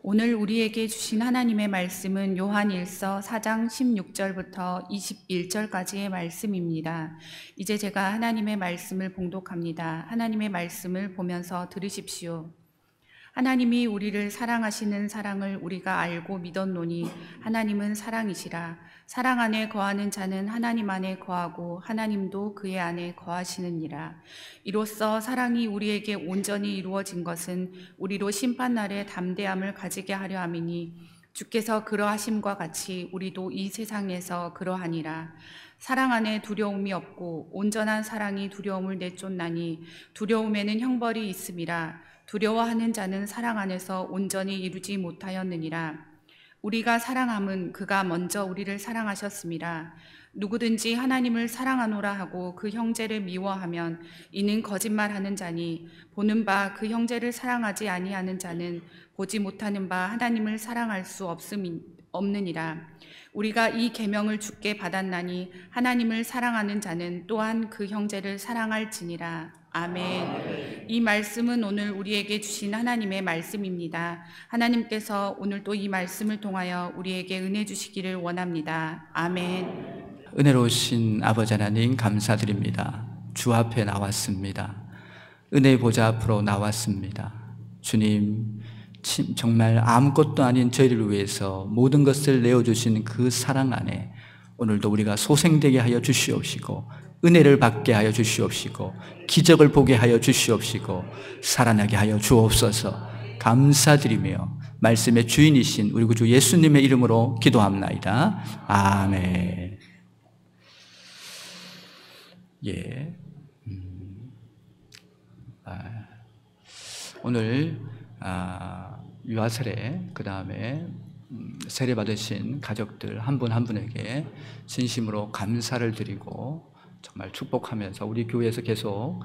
오늘 우리에게 주신 하나님의 말씀은 요한일서 4장 16절부터 21절까지의 말씀입니다. 이제 제가 하나님의 말씀을 봉독합니다. 하나님의 말씀을 보면서 들으십시오. 하나님이 우리를 사랑하시는 사랑을 우리가 알고 믿었노니 하나님은 사랑이시라. 사랑 안에 거하는 자는 하나님 안에 거하고 하나님도 그의 안에 거하시느니라. 이로써 사랑이 우리에게 온전히 이루어진 것은 우리로 심판날에 담대함을 가지게 하려 함이니 주께서 그러하심과 같이 우리도 이 세상에서 그러하니라. 사랑 안에 두려움이 없고 온전한 사랑이 두려움을 내쫓나니 두려움에는 형벌이 있음이라. 두려워하는 자는 사랑 안에서 온전히 이루지 못하였느니라. 우리가 사랑함은 그가 먼저 우리를 사랑하셨음이라. 누구든지 하나님을 사랑하노라 하고 그 형제를 미워하면 이는 거짓말하는 자니 보는 바 그 형제를 사랑하지 아니하는 자는 보지 못하는 바 하나님을 사랑할 수 없느니라. 우리가 이 계명을 주께 받았나니 하나님을 사랑하는 자는 또한 그 형제를 사랑할지니라. 아멘. 이 말씀은 오늘 우리에게 주신 하나님의 말씀입니다. 하나님께서 오늘도 이 말씀을 통하여 우리에게 은혜 주시기를 원합니다. 아멘. 은혜로우신 아버지 하나님 감사드립니다. 주 앞에 나왔습니다. 은혜 보좌 앞으로 나왔습니다. 주님, 정말 아무것도 아닌 저희를 위해서 모든 것을 내어주신 그 사랑 안에 오늘도 우리가 소생되게 하여 주시옵시고 은혜를 받게 하여 주시옵시고 기적을 보게 하여 주시옵시고 살아나게 하여 주옵소서. 감사드리며 말씀의 주인이신 우리 구주 예수님의 이름으로 기도합나이다. 아멘. 예. 오늘 유아 세례, 그 다음에 세례 받으신 가족들 한 분 한 분에게 진심으로 감사를 드리고 정말 축복하면서 우리 교회에서 계속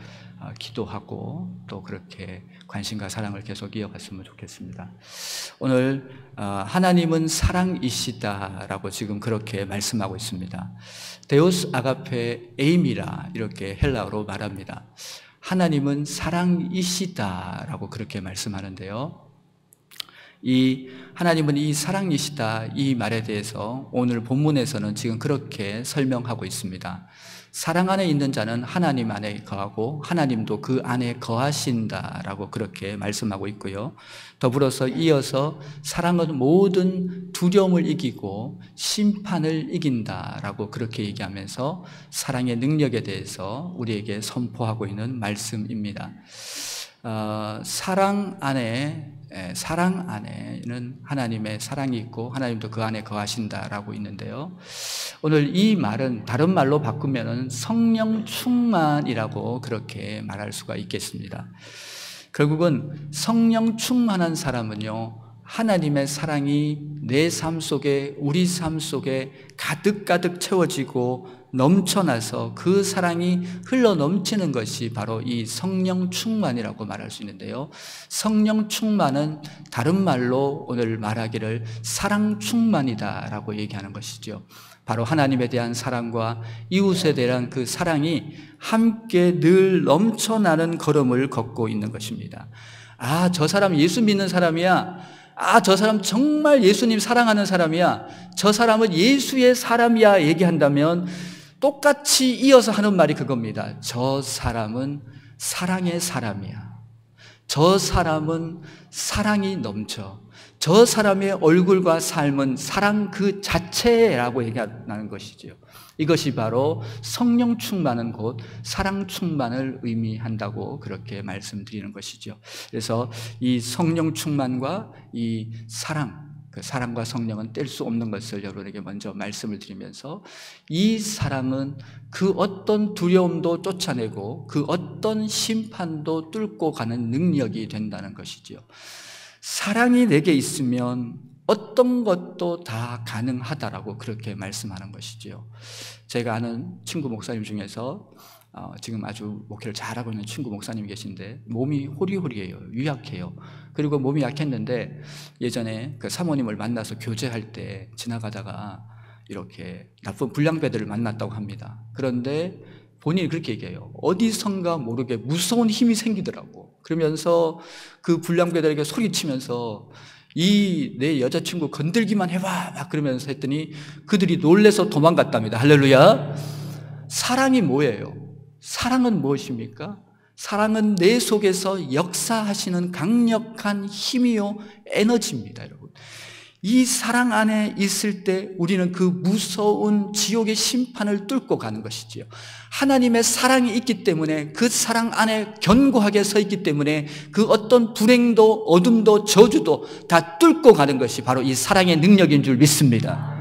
기도하고 또 그렇게 관심과 사랑을 계속 이어갔으면 좋겠습니다. 오늘 하나님은 사랑이시다라고 지금 그렇게 말씀하고 있습니다. 데우스 아가페 에임이라 이렇게 헬라어로 말합니다. 하나님은 사랑이시다라고 그렇게 말씀하는데요. 이 하나님은 이 사랑이시다 이 말에 대해서 오늘 본문에서는 지금 그렇게 설명하고 있습니다. 사랑 안에 있는 자는 하나님 안에 거하고 하나님도 그 안에 거하신다라고 그렇게 말씀하고 있고요. 더불어서 이어서 사랑은 모든 두려움을 이기고 심판을 이긴다라고 그렇게 얘기하면서 사랑의 능력에 대해서 우리에게 선포하고 있는 말씀입니다. 사랑 안에는 하나님의 사랑이 있고 하나님도 그 안에 거하신다라고 있는데요. 오늘 이 말은 다른 말로 바꾸면 성령 충만이라고 그렇게 말할 수가 있겠습니다. 결국은 성령 충만한 사람은요, 하나님의 사랑이 내 삶 속에, 우리 삶 속에 가득가득 채워지고 넘쳐나서 그 사랑이 흘러 넘치는 것이 바로 이 성령 충만이라고 말할 수 있는데요. 성령 충만은 다른 말로 오늘 말하기를 사랑 충만이다라고 얘기하는 것이죠. 바로 하나님에 대한 사랑과 이웃에 대한 그 사랑이 함께 늘 넘쳐나는 걸음을 걷고 있는 것입니다. 아, 저 사람 예수 믿는 사람이야. 아, 저 사람 정말 예수님 사랑하는 사람이야. 저 사람은 예수의 사람이야 얘기한다면 똑같이 이어서 하는 말이 그겁니다. 저 사람은 사랑의 사람이야. 저 사람은 사랑이 넘쳐. 저 사람의 얼굴과 삶은 사랑 그 자체라고 얘기하는 것이죠. 이것이 바로 성령 충만은 곧 사랑 충만을 의미한다고 그렇게 말씀드리는 것이죠. 그래서 이 성령 충만과 이 사랑, 그 사랑과 성령은 뗄 수 없는 것을 여러분에게 먼저 말씀을 드리면서 이 사랑은 그 어떤 두려움도 쫓아내고 그 어떤 심판도 뚫고 가는 능력이 된다는 것이죠. 사랑이 내게 있으면 어떤 것도 다 가능하다라고 그렇게 말씀하는 것이죠. 제가 아는 친구 목사님 중에서 지금 아주 목회를 잘하고 있는 친구 목사님이 계신데 몸이 호리호리해요. 유약해요. 그리고 몸이 약했는데 예전에 그 사모님을 만나서 교제할 때 지나가다가 이렇게 나쁜 불량배들을 만났다고 합니다. 그런데 본인이 그렇게 얘기해요. 어디선가 모르게 무서운 힘이 생기더라고. 그러면서 그 불량배들에게 소리치면서 내 여자친구 건들기만 해봐 막 그러면서 했더니 그들이 놀래서 도망갔답니다. 할렐루야. 사랑이 뭐예요? 사랑은 무엇입니까? 사랑은 내 속에서 역사하시는 강력한 힘이요 에너지입니다, 여러분. 이 사랑 안에 있을 때 우리는 그 무서운 지옥의 심판을 뚫고 가는 것이지요. 하나님의 사랑이 있기 때문에, 그 사랑 안에 견고하게 서 있기 때문에 그 어떤 불행도 어둠도 저주도 다 뚫고 가는 것이 바로 이 사랑의 능력인 줄 믿습니다.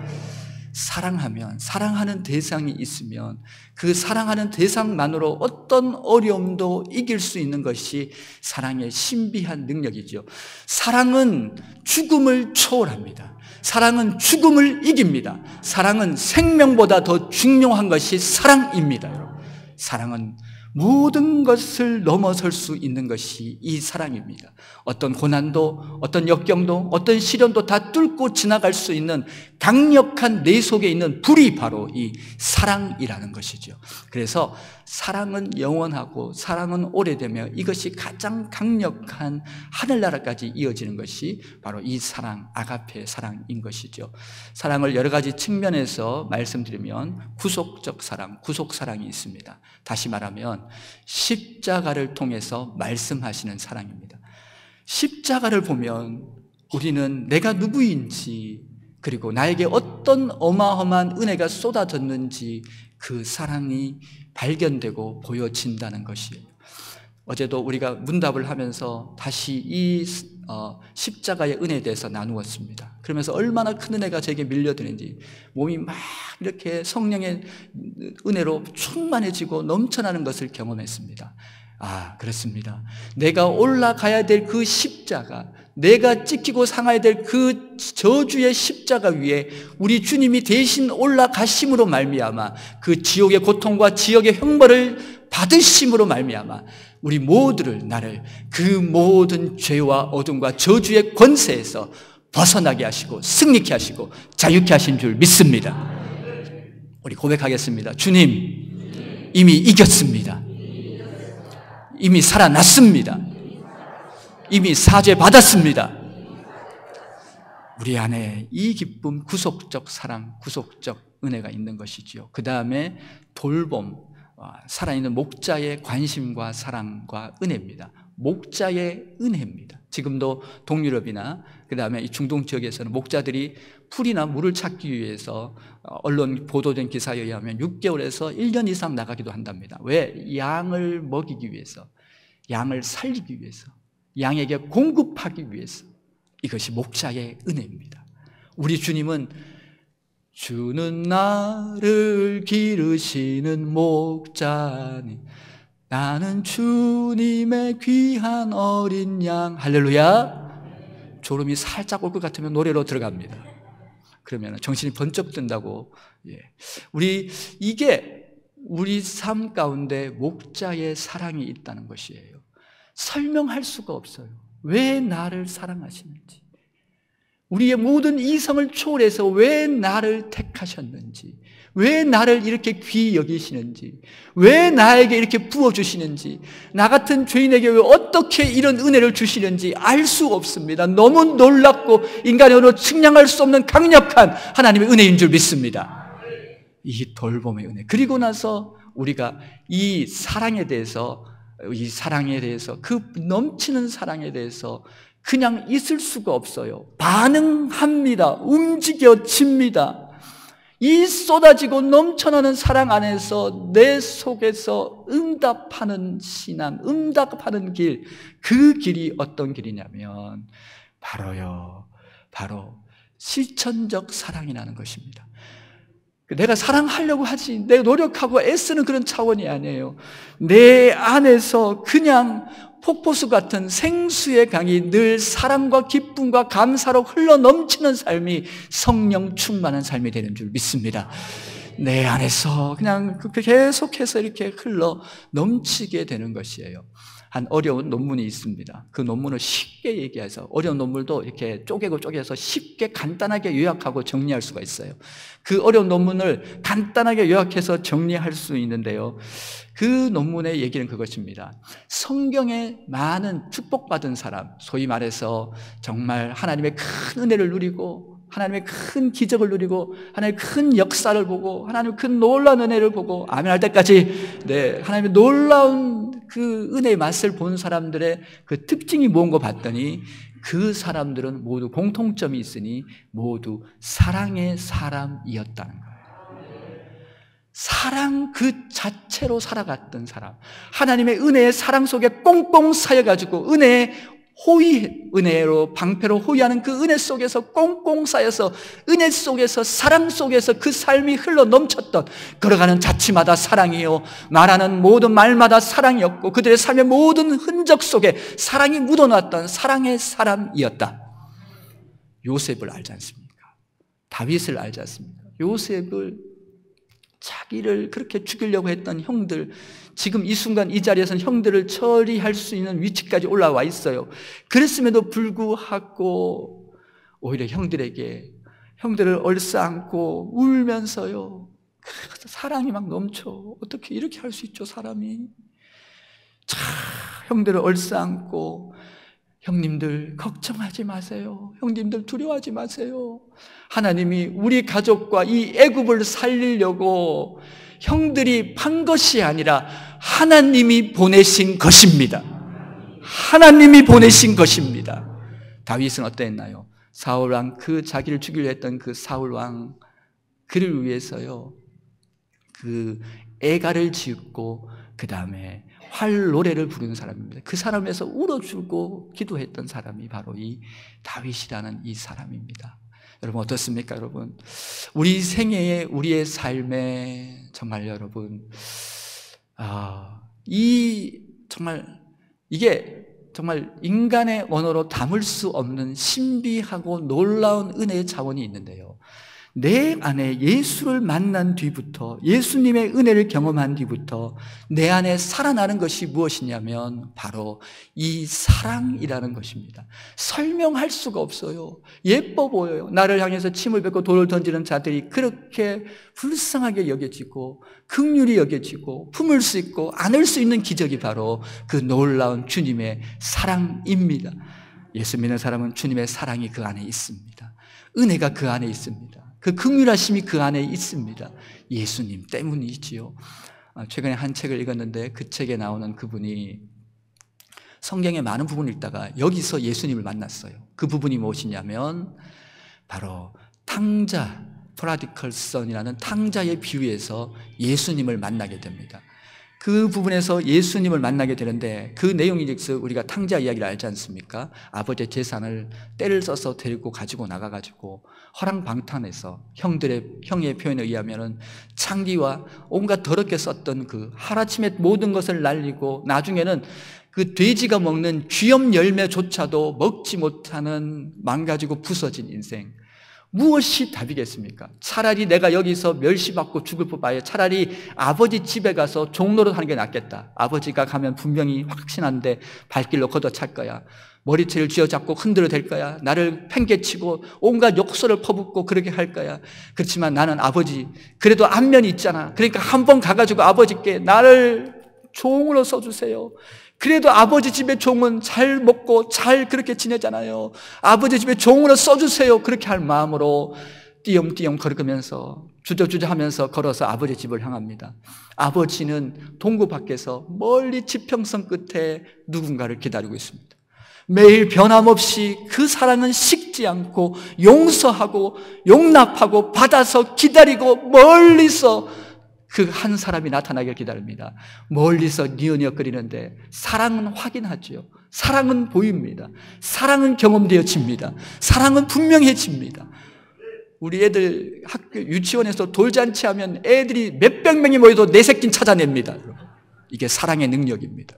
사랑하면, 사랑하는 대상이 있으면 그 사랑하는 대상만으로 어떤 어려움도 이길 수 있는 것이 사랑의 신비한 능력이죠. 사랑은 죽음을 초월합니다. 사랑은 죽음을 이깁니다. 사랑은 생명보다 더 중요한 것이 사랑입니다, 여러분. 사랑은 모든 것을 넘어설 수 있는 것이 이 사랑입니다. 어떤 고난도, 어떤 역경도, 어떤 시련도 다 뚫고 지나갈 수 있는 강력한 내 속에 있는 불이 바로 이 사랑이라는 것이죠. 그래서 사랑은 영원하고 사랑은 오래되며 이것이 가장 강력한 하늘나라까지 이어지는 것이 바로 이 사랑, 아가페 사랑인 것이죠. 사랑을 여러 가지 측면에서 말씀드리면 구속적 사랑, 구속사랑이 있습니다. 다시 말하면 십자가를 통해서 말씀하시는 사랑입니다. 십자가를 보면 우리는 내가 누구인지, 그리고 나에게 어떤 어마어마한 은혜가 쏟아졌는지 그 사랑이 발견되고 보여진다는 것이에요. 어제도 우리가 문답을 하면서 다시 이 십자가의 은혜에 대해서 나누었습니다. 그러면서 얼마나 큰 은혜가 제게 밀려드는지, 몸이 막 이렇게 성령의 은혜로 충만해지고 넘쳐나는 것을 경험했습니다. 아, 그렇습니다. 내가 올라가야 될 그 십자가, 내가 찢기고 상해야 될 그 저주의 십자가 위에 우리 주님이 대신 올라가심으로 말미암아 그 지옥의 고통과 지옥의 형벌을 받으심으로 말미암아 우리 모두를, 나를 그 모든 죄와 어둠과 저주의 권세에서 벗어나게 하시고 승리케 하시고 자유케 하신 줄 믿습니다. 우리 고백하겠습니다. 주님, 이미 이겼습니다. 이미 살아났습니다. 이미 사죄 받았습니다. 우리 안에 이 기쁨, 구속적 사랑, 구속적 은혜가 있는 것이지요. 그 다음에 돌봄, 살아있는 목자의 관심과 사랑과 은혜입니다. 목자의 은혜입니다. 지금도 동유럽이나 그 다음에 이 중동 지역에서는 목자들이 풀이나 물을 찾기 위해서 언론 보도된 기사에 의하면 6개월에서 1년 이상 나가기도 한답니다. 왜? 양을 먹이기 위해서, 양을 살리기 위해서, 양에게 공급하기 위해서. 이것이 목자의 은혜입니다. 우리 주님은 주는 나를 기르시는 목자니 나는 주님의 귀한 어린 양. 할렐루야. 졸음이 살짝 올 것 같으면 노래로 들어갑니다. 그러면 정신이 번쩍 든다고. 이게 우리 삶 가운데 목자의 사랑이 있다는 것이에요. 설명할 수가 없어요. 왜 나를 사랑하시는지, 우리의 모든 이성을 초월해서 왜 나를 택하셨는지, 왜 나를 이렇게 귀히 여기시는지, 왜 나에게 이렇게 부어주시는지, 나 같은 죄인에게 왜 어떻게 이런 은혜를 주시는지 알 수 없습니다. 너무 놀랍고 인간의 언어로 측량할 수 없는 강력한 하나님의 은혜인 줄 믿습니다. 이 돌봄의 은혜. 그리고 나서 우리가 이 사랑에 대해서, 그 넘치는 사랑에 대해서 그냥 있을 수가 없어요. 반응합니다. 움직여집니다. 이 쏟아지고 넘쳐나는 사랑 안에서 내 속에서 응답하는 신앙, 응답하는 길, 그 길이 어떤 길이냐면 바로 실천적 사랑이라는 것입니다. 내가 사랑하려고 하지, 내가 노력하고 애쓰는 그런 차원이 아니에요. 내 안에서 그냥 폭포수 같은 생수의 강이 늘 사랑과 기쁨과 감사로 흘러 넘치는 삶이 성령 충만한 삶이 되는 줄 믿습니다. 내 안에서 그냥 계속해서 이렇게 흘러 넘치게 되는 것이에요. 한 어려운 논문이 있습니다. 그 논문을 쉽게 얘기해서, 어려운 논문도 이렇게 쪼개서 쉽게 간단하게 요약하고 정리할 수가 있어요. 그 어려운 논문을 간단하게 요약해서 정리할 수 있는데요, 그 논문의 얘기는 그것입니다. 성경에 많은 축복받은 사람, 소위 말해서 정말 하나님의 큰 은혜를 누리고 하나님의 큰 기적을 누리고 하나님의 큰 역사를 보고 하나님의 큰 놀라운 은혜를 보고 아멘 할 때까지 하나님의 놀라운 그 은혜의 맛을 본 사람들의 그 특징이 뭔가 봤더니, 그 사람들은 모두 공통점이 있으니 모두 사랑의 사람이었다는 거예요. 사랑 그 자체로 살아갔던 사람, 하나님의 은혜의 사랑 속에 꽁꽁 쌓여가지고 은혜로 방패로 호위하는 그 은혜 속에서 꽁꽁 쌓여서 은혜 속에서 사랑 속에서 그 삶이 흘러 넘쳤던, 걸어가는 자취마다 사랑이요, 말하는 모든 말마다 사랑이었고 그들의 삶의 모든 흔적 속에 사랑이 묻어놨던 사랑의 사람이었다. 요셉을 알지 않습니까? 다윗을 알지 않습니까? 요셉을, 자기를 그렇게 죽이려고 했던 형들, 지금 이 순간 이 자리에서는 형들을 처리할 수 있는 위치까지 올라와 있어요. 그랬음에도 불구하고 오히려 형들을 얼싸안고 울면서요, 사랑이 막 넘쳐. 어떻게 이렇게 할 수 있죠, 사람이? 형들을 얼싸안고, 형님들 걱정하지 마세요. 형님들 두려워하지 마세요. 하나님이 우리 가족과 이 애굽을 살리려고 형들이 판 것이 아니라 하나님이 보내신 것입니다. 하나님이 보내신 것입니다. 다윗은 어땠나요? 사울왕, 그 자기를 죽이려 했던 그 사울왕, 그를 위해서요, 그 애가를 짓고 그 다음에 활 노래를 부르는 사람입니다. 그 사람에서 울어주고 기도했던 사람이 바로 이 다윗이라는 이 사람입니다. 여러분 어떻습니까? 여러분, 우리 생애에, 우리의 삶에 정말 여러분, 이게 정말 인간의 언어로 담을 수 없는 신비하고 놀라운 은혜의 자원이 있는데요, 내 안에 예수를 만난 뒤부터, 예수님의 은혜를 경험한 뒤부터 내 안에 살아나는 것이 무엇이냐면 바로 이 사랑이라는 것입니다. 설명할 수가 없어요. 예뻐 보여요. 나를 향해서 침을 뱉고 돌을 던지는 자들이 그렇게 불쌍하게 여겨지고 긍휼히 여겨지고 품을 수 있고 안을 수 있는 기적이 바로 그 놀라운 주님의 사랑입니다. 예수 믿는 사람은 주님의 사랑이 그 안에 있습니다. 은혜가 그 안에 있습니다. 그 긍휼하심이 그 안에 있습니다. 예수님 때문이지요. 최근에 한 책을 읽었는데 그 책에 나오는 그분이 성경의 많은 부분을 읽다가 여기서 예수님을 만났어요. 그 부분이 무엇이냐면 바로 탕자, 프라디컬 선이라는 탕자의 비유에서 예수님을 만나게 됩니다. 그 부분에서 예수님을 만나게 되는데, 그 내용이 우리가 탕자 이야기를 알지 않습니까? 아버지의 재산을 때를 써서 데리고 가지고 나가가지고 허랑방탕해서 형의 표현에 의하면은 창기와 온갖 더럽게 썼던 그 하루아침에 모든 것을 날리고 나중에는 그 돼지가 먹는 귀염 열매조차도 먹지 못하는 망가지고 부서진 인생. 무엇이 답이겠습니까? 차라리 내가 여기서 멸시받고 죽을 바에 차라리 아버지 집에 가서 종노릇 하는 게 낫겠다. 아버지가 가면 분명히 확신한데 발길로 걷어찰 거야. 머리채를 쥐어잡고 흔들어댈 거야. 나를 팽개치고 온갖 욕설을 퍼붓고 그렇게 할 거야. 그렇지만 나는 아버지, 그래도 안면이 있잖아. 그러니까 한번 가가지고 아버지께 나를 종으로 써주세요. 그래도 아버지 집의 종은 잘 먹고 잘 그렇게 지내잖아요. 아버지 집의 종으로 써주세요. 그렇게 할 마음으로 띄엄띄엄 걸으면서 주저주저하면서 걸어서 아버지 집을 향합니다. 아버지는 동구 밖에서 멀리 지평선 끝에 누군가를 기다리고 있습니다. 매일 변함없이 그 사랑은 식지 않고 용서하고 용납하고 받아서 기다리고 멀리서 그 한 사람이 나타나길 기다립니다. 멀리서 니어니어거리는데 사랑은 확인하죠. 사랑은 보입니다. 사랑은 경험되어집니다. 사랑은 분명해집니다. 우리 애들 학교 유치원에서 돌잔치 하면 애들이 몇백 명이 모여도 내 새끼는 찾아냅니다. 이게 사랑의 능력입니다.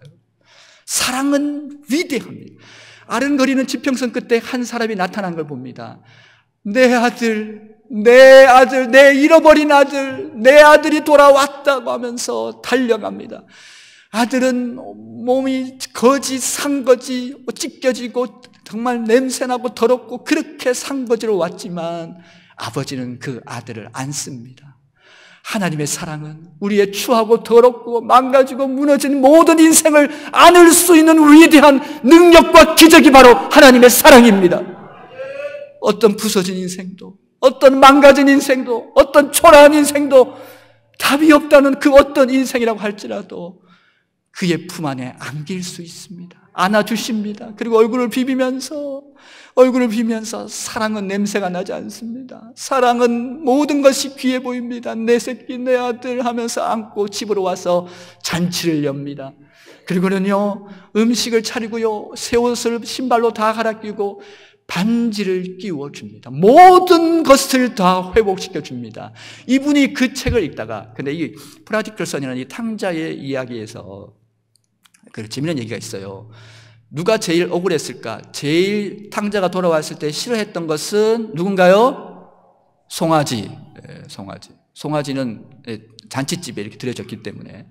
사랑은 위대합니다. 아른거리는 지평선 끝에 한 사람이 나타난 걸 봅니다. 내 아들, 내 아들, 내 잃어버린 아들, 내 아들이 돌아왔다고 하면서 달려갑니다. 아들은 몸이 거지 상거지 찢겨지고 정말 냄새나고 더럽고 그렇게 상거지로 왔지만 아버지는 그 아들을 안습니다. 하나님의 사랑은 우리의 추하고 더럽고 망가지고 무너진 모든 인생을 안을 수 있는 위대한 능력과 기적이 바로 하나님의 사랑입니다. 어떤 부서진 인생도, 어떤 망가진 인생도, 어떤 초라한 인생도 답이 없다는 그 어떤 인생이라고 할지라도 그의 품 안에 안길 수 있습니다. 안아주십니다. 그리고 얼굴을 비비면서 사랑은 냄새가 나지 않습니다. 사랑은 모든 것이 귀해 보입니다. 내 새끼, 내 아들 하면서 안고 집으로 와서 잔치를 엽니다. 그리고는요, 음식을 차리고요, 새 옷을 신발로 다 갈아 끼고 반지를 끼워줍니다. 모든 것을 다 회복시켜줍니다. 이분이 그 책을 읽다가, 근데 이 프라디컬 선이라는 이 탕자의 이야기에서 그 재미있는 얘기가 있어요. 누가 제일 억울했을까? 제일 탕자가 돌아왔을 때 싫어했던 것은 누군가요? 송아지. 송아지는 잔치집에 이렇게 들여졌기 때문에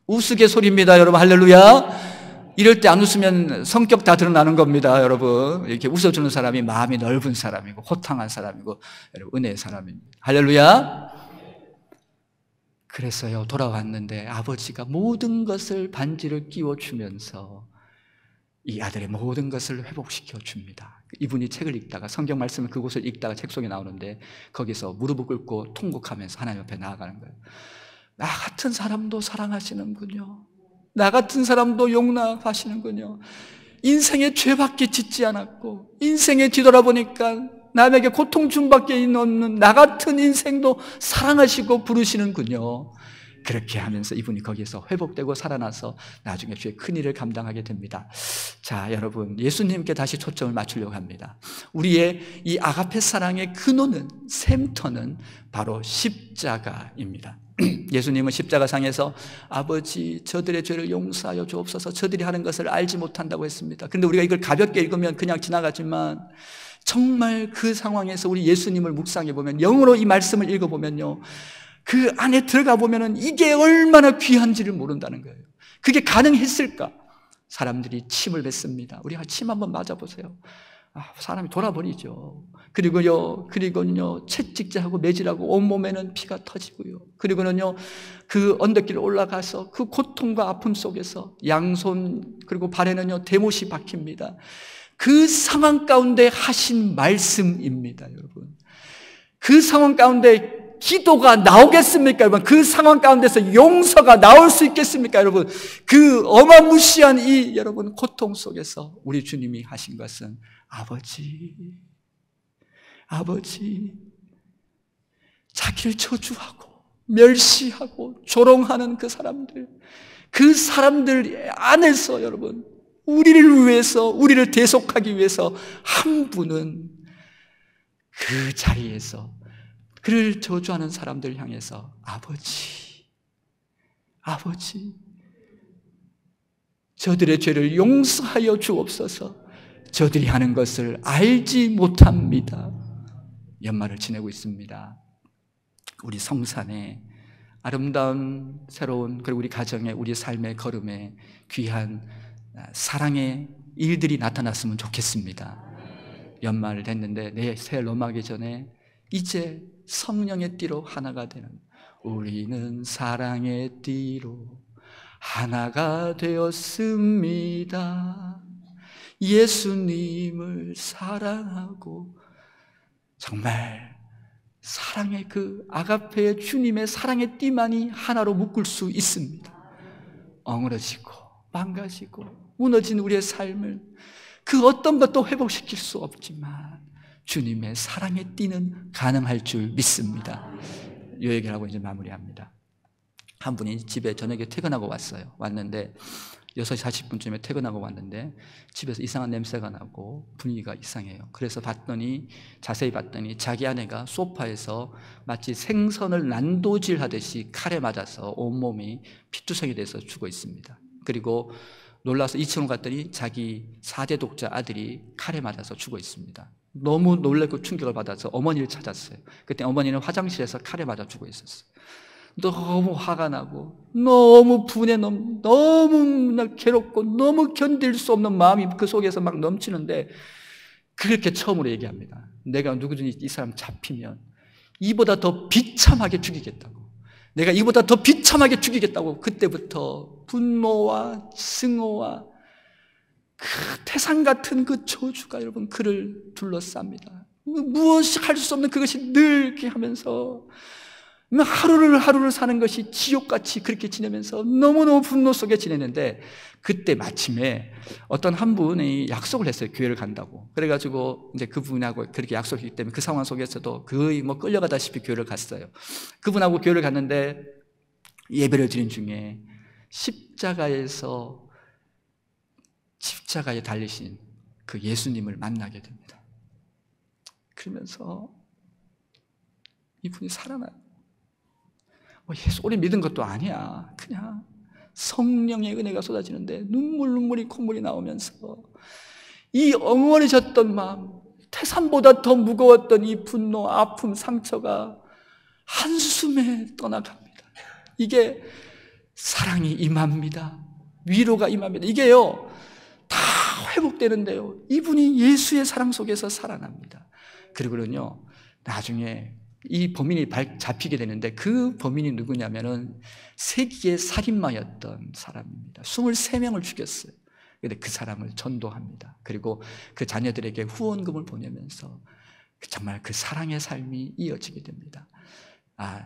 우스갯소리입니다, 여러분. 할렐루야. 이럴 때 안 웃으면 성격 다 드러나는 겁니다, 여러분. 이렇게 웃어주는 사람이 마음이 넓은 사람이고 호탕한 사람이고 여러분 은혜의 사람입니다. 할렐루야. 그래서요, 돌아왔는데 아버지가 모든 것을 반지를 끼워주면서 이 아들의 모든 것을 회복시켜 줍니다. 이분이 책을 읽다가, 성경 말씀을 그곳을 읽다가 책 속에 나오는데 거기서 무릎을 꿇고 통곡하면서 하나님 앞에 나아가는 거예요. 나 같은 사람도 사랑하시는군요. 나 같은 사람도 용납하시는군요. 인생에 죄밖에 짓지 않았고 인생에 뒤돌아보니까 남에게 고통 준 밖에 없는 나 같은 인생도 사랑하시고 부르시는군요. 그렇게 하면서 이분이 거기에서 회복되고 살아나서 나중에 주의 큰 일을 감당하게 됩니다. 자, 여러분, 예수님께 다시 초점을 맞추려고 합니다. 우리의 이 아가페 사랑의 근원은, 샘터는 바로 십자가입니다. 예수님은 십자가상에서 아버지, 저들의 죄를 용서하여 주옵소서, 저들이 하는 것을 알지 못한다고 했습니다. 그런데 우리가 이걸 가볍게 읽으면 그냥 지나가지만 정말 그 상황에서 우리 예수님을 묵상해 보면, 영어로 이 말씀을 읽어 보면요, 그 안에 들어가 보면은 이게 얼마나 귀한지를 모른다는 거예요. 그게 가능했을까? 사람들이 침을 뱉습니다. 우리가 침 한번 맞아보세요. 사람이 돌아버리죠. 그리고는요, 채찍질하고 매질하고 온몸에는 피가 터지고요. 그리고는요, 그 언덕길을 올라가서 그 고통과 아픔 속에서 양손 그리고 발에는요, 대못이 박힙니다. 그 상황 가운데 하신 말씀입니다, 여러분. 그 상황 가운데 기도가 나오겠습니까, 여러분? 그 상황 가운데서 용서가 나올 수 있겠습니까, 여러분? 그 어마무시한 이 여러분 고통 속에서 우리 주님이 하신 것은 아버지, 자기를 저주하고 멸시하고 조롱하는 그 사람들 안에서 여러분, 우리를 위해서, 우리를 대속하기 위해서 한 분은 그 자리에서 그를 저주하는 사람들 향해서 아버지, 저들의 죄를 용서하여 주옵소서, 저들이 하는 것을 알지 못합니다. 연말을 지내고 있습니다. 우리 성산에 아름다운 새로운, 그리고 우리 가정에, 우리 삶의 걸음에 귀한 사랑의 일들이 나타났으면 좋겠습니다. 연말을 됐는데 내 새해 넘어가기 전에 이제 성령의 띠로 하나가 되는, 우리는 사랑의 띠로 하나가 되었습니다. 예수님을 사랑하고, 정말 사랑의 그 아가페의 주님의 사랑의 띠만이 하나로 묶을 수 있습니다. 엉그러지고 망가지고 무너진 우리의 삶을 그 어떤 것도 회복시킬 수 없지만 주님의 사랑의 띠는 가능할 줄 믿습니다. 이 얘기를 하고 이제 마무리합니다. 한 분이 집에 저녁에 퇴근하고 왔는데 6시 40분쯤에 퇴근하고 왔는데 집에서 이상한 냄새가 나고 분위기가 이상해요. 그래서 자세히 봤더니 자기 아내가 소파에서 마치 생선을 난도질하듯이 칼에 맞아서 온몸이 피투성이 돼서 죽어 있습니다. 그리고 놀라서 2층으로 갔더니 자기 4대 독자 아들이 칼에 맞아서 죽어 있습니다. 너무 놀라고 충격을 받아서 어머니를 찾았어요. 그때 어머니는 화장실에서 칼에 맞아 죽어 있었어요. 너무 화가 나고 너무 분해, 너무 괴롭고 너무 견딜 수 없는 마음이 그 속에서 막 넘치는데 그렇게 처음으로 얘기합니다. 내가 누구든지 이 사람 잡히면 이보다 더 비참하게 죽이겠다고, 내가 이보다 더 비참하게 죽이겠다고. 그때부터 분노와 증오와 그 태산 같은 그 저주가 여러분 그를 둘러쌉니다. 무엇이 할 수 없는 그것이 늘 이렇게 하면서 하루를 사는 것이 지옥같이 그렇게 지내면서 너무너무 분노 속에 지내는데, 그때 마침에 어떤 한 분이 약속을 했어요. 교회를 간다고. 그래가지고 이제 그분하고 그렇게 약속했기 때문에 그 상황 속에서도 거의 뭐 끌려가다시피 교회를 갔어요. 그분하고 교회를 갔는데 예배를 드린 중에 십자가에 달리신 그 예수님을 만나게 됩니다. 그러면서 이분이 살아나요. 예수 오래 믿은 것도 아니야. 그냥 성령의 은혜가 쏟아지는데 눈물이 콧물이 나오면서 이 엉얼해졌던 마음, 태산보다 더 무거웠던 이 분노, 아픔, 상처가 한숨에 떠나갑니다. 이게 사랑이 임합니다. 위로가 임합니다. 이게요 다 회복되는데요, 이분이 예수의 사랑 속에서 살아납니다. 그리고는요 나중에 이 범인이 잡히게 되는데, 그 범인이 누구냐면은 세기의 살인마였던 사람입니다. 23명을 죽였어요. 그런데 그 사람을 전도합니다. 그리고 그 자녀들에게 후원금을 보내면서 정말 그 사랑의 삶이 이어지게 됩니다.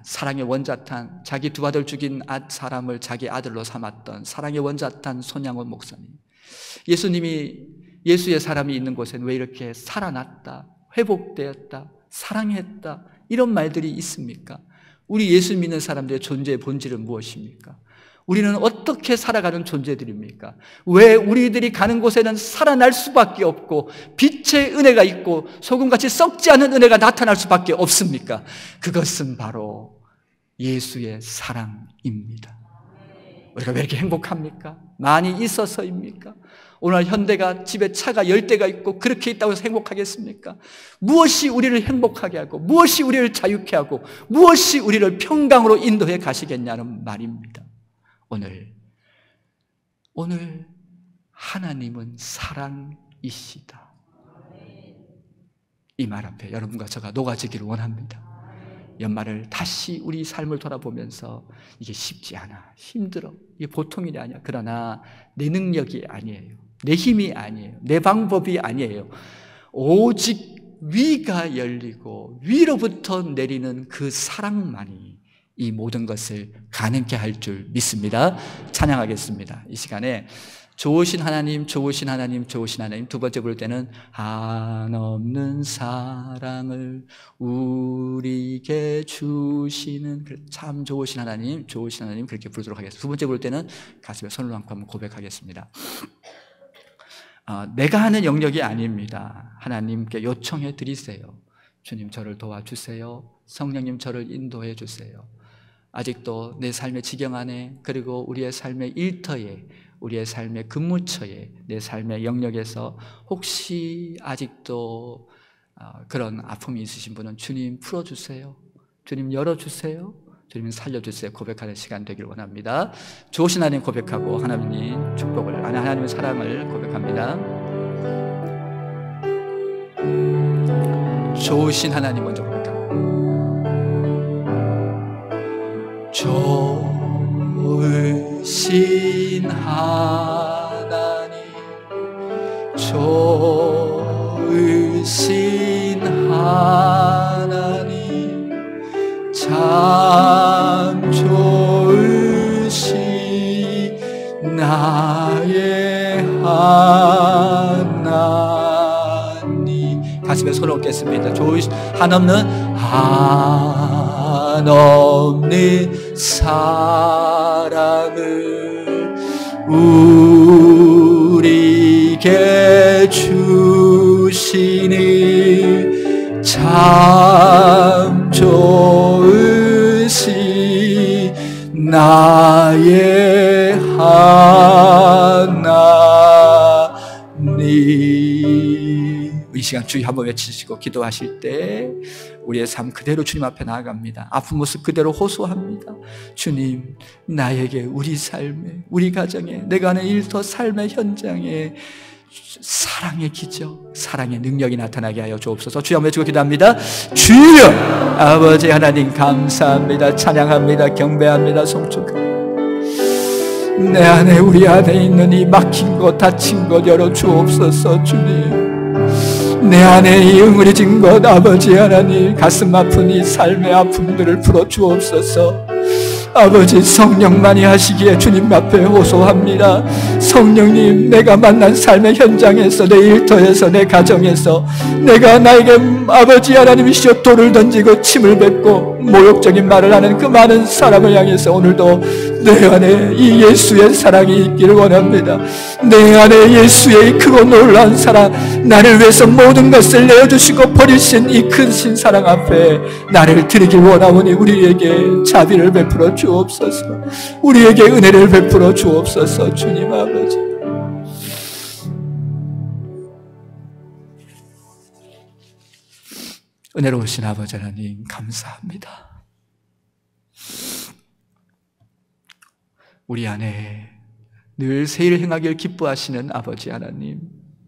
사랑의 원자탄, 자기 두 아들 죽인 사람을 자기 아들로 삼았던 사랑의 원자탄 손양원 목사님, 예수님이 예수의 사람이 있는 곳엔 왜 이렇게 살아났다, 회복되었다, 사랑했다, 이런 말들이 있습니까? 우리 예수 믿는 사람들의 존재의 본질은 무엇입니까? 우리는 어떻게 살아가는 존재들입니까? 왜 우리들이 가는 곳에는 살아날 수밖에 없고 빛의 은혜가 있고 소금같이 썩지 않은 은혜가 나타날 수밖에 없습니까? 그것은 바로 예수의 사랑입니다. 우리가 왜 이렇게 행복합니까? 많이 있어서입니까? 오늘 현대가 집에 차가 10대가 있고 그렇게 있다고 해서 행복하겠습니까? 무엇이 우리를 행복하게 하고 무엇이 우리를 자유케 하고 무엇이 우리를 평강으로 인도해 가시겠냐는 말입니다. 오늘 하나님은 사랑이시다. 이 말 앞에 여러분과 저가 녹아지기를 원합니다. 연말을 다시 우리 삶을 돌아보면서 이게 쉽지 않아, 힘들어, 이게 보통 일이 아니야. 그러나 내 능력이 아니에요, 내 힘이 아니에요, 내 방법이 아니에요. 오직 위가 열리고 위로부터 내리는 그 사랑만이 이 모든 것을 가능케 할 줄 믿습니다. 찬양하겠습니다. 이 시간에 좋으신 하나님, 좋으신 하나님, 좋으신 하나님, 두 번째 부를 때는 한없는 사랑을 우리에게 주시는 참 좋으신 하나님, 좋으신 하나님, 그렇게 부르도록 하겠습니다. 두 번째 부를 때는 가슴에 손을 얹고 한번 고백하겠습니다. 내가 하는 영역이 아닙니다. 하나님께 요청해 드리세요. 주님 저를 도와주세요. 성령님 저를 인도해 주세요. 아직도 내 삶의 지경 안에, 그리고 우리의 삶의 일터에, 우리의 삶의 근무처에, 내 삶의 영역에서 혹시 아직도 그런 아픔이 있으신 분은 주님 풀어주세요. 주님 열어주세요. 주님 살려주세요. 고백하는 시간 되기를 원합니다. 좋으신 하나님 고백하고 하나님 축복을, 하나님의 사랑을 고백합니다. 좋으신 하나님 먼저 고백합니다. 좋으신 하나님, 좋으신 하나님, 참 좋으신 나의 하나님. 가슴에 손을 얹겠습니다. 좋으신 한없는 사랑을 우리에게 주시니 참 좋으신 나의 하나님. 이 시간 주여 한번 외치시고 기도하실 때 우리의 삶 그대로 주님 앞에 나아갑니다. 아픈 모습 그대로 호소합니다. 주님, 나에게, 우리 삶에, 우리 가정에, 내가 하는 일터 삶의 현장에 사랑의 기적, 사랑의 능력이 나타나게 하여 주옵소서. 주여 한번 외치고 기도합니다. 주여, 아버지 하나님 감사합니다. 찬양합니다. 경배합니다. 송축합니다. 내 안에, 우리 안에 있는 이 막힌 것, 닫힌 것 열어 주옵소서. 주님, 내 안에 이 응어리진 것, 아버지 하나님, 가슴 아픈 이 삶의 아픔들을 풀어 주옵소서. 아버지, 성령만이 하시기에 주님 앞에 호소합니다. 성령님, 내가 만난 삶의 현장에서, 내 일터에서, 내 가정에서 내가 나에게 아버지 하나님이시여 돌을 던지고 침을 뱉고 모욕적인 말을 하는 그 많은 사람을 향해서 오늘도 내 안에 이 예수의 사랑이 있기를 원합니다. 내 안에 예수의 크고 놀라운 사랑, 나를 위해서 모든 것을 내어주시고 버리신 이 크신 사랑 앞에 나를 드리길 원하오니 우리에게 자비를 베풀어 주옵소서. 우리에게 은혜를 베풀어 주옵소서. 주님 아버지, 은혜로우신 아버지 하나님 감사합니다. 우리 안에 늘 새 일 행하길 기뻐하시는 아버지 하나님,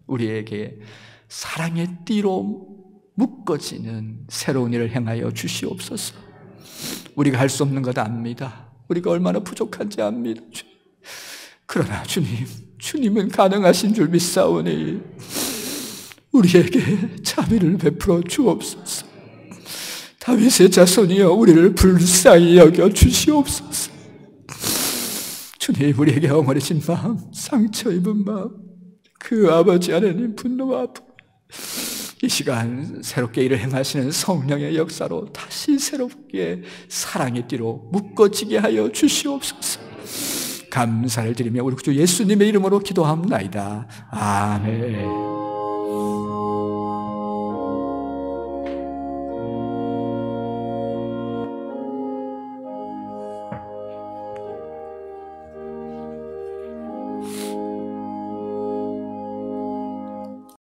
우리에게 사랑의 띠로 묶어지는 새로운 일을 행하여 주시옵소서. 우리가 할 수 없는 것 압니다. 우리가 얼마나 부족한지 압니다. 그러나 주님, 주님은 가능하신 줄 믿사오니 우리에게 자비를 베풀어 주옵소서. 다윗의 자손이여, 우리를 불쌍히 여겨 주시옵소서. 주님, 우리에게 엉어리진 마음, 상처 입은 마음, 그 아버지 하나님 분노와 아픔, 이 시간 새롭게 일을 행하시는 성령의 역사로 다시 새롭게 사랑의 띠로 묶어지게 하여 주시옵소서. 감사를 드리며 우리 주 예수님의 이름으로 기도합니다. 아멘.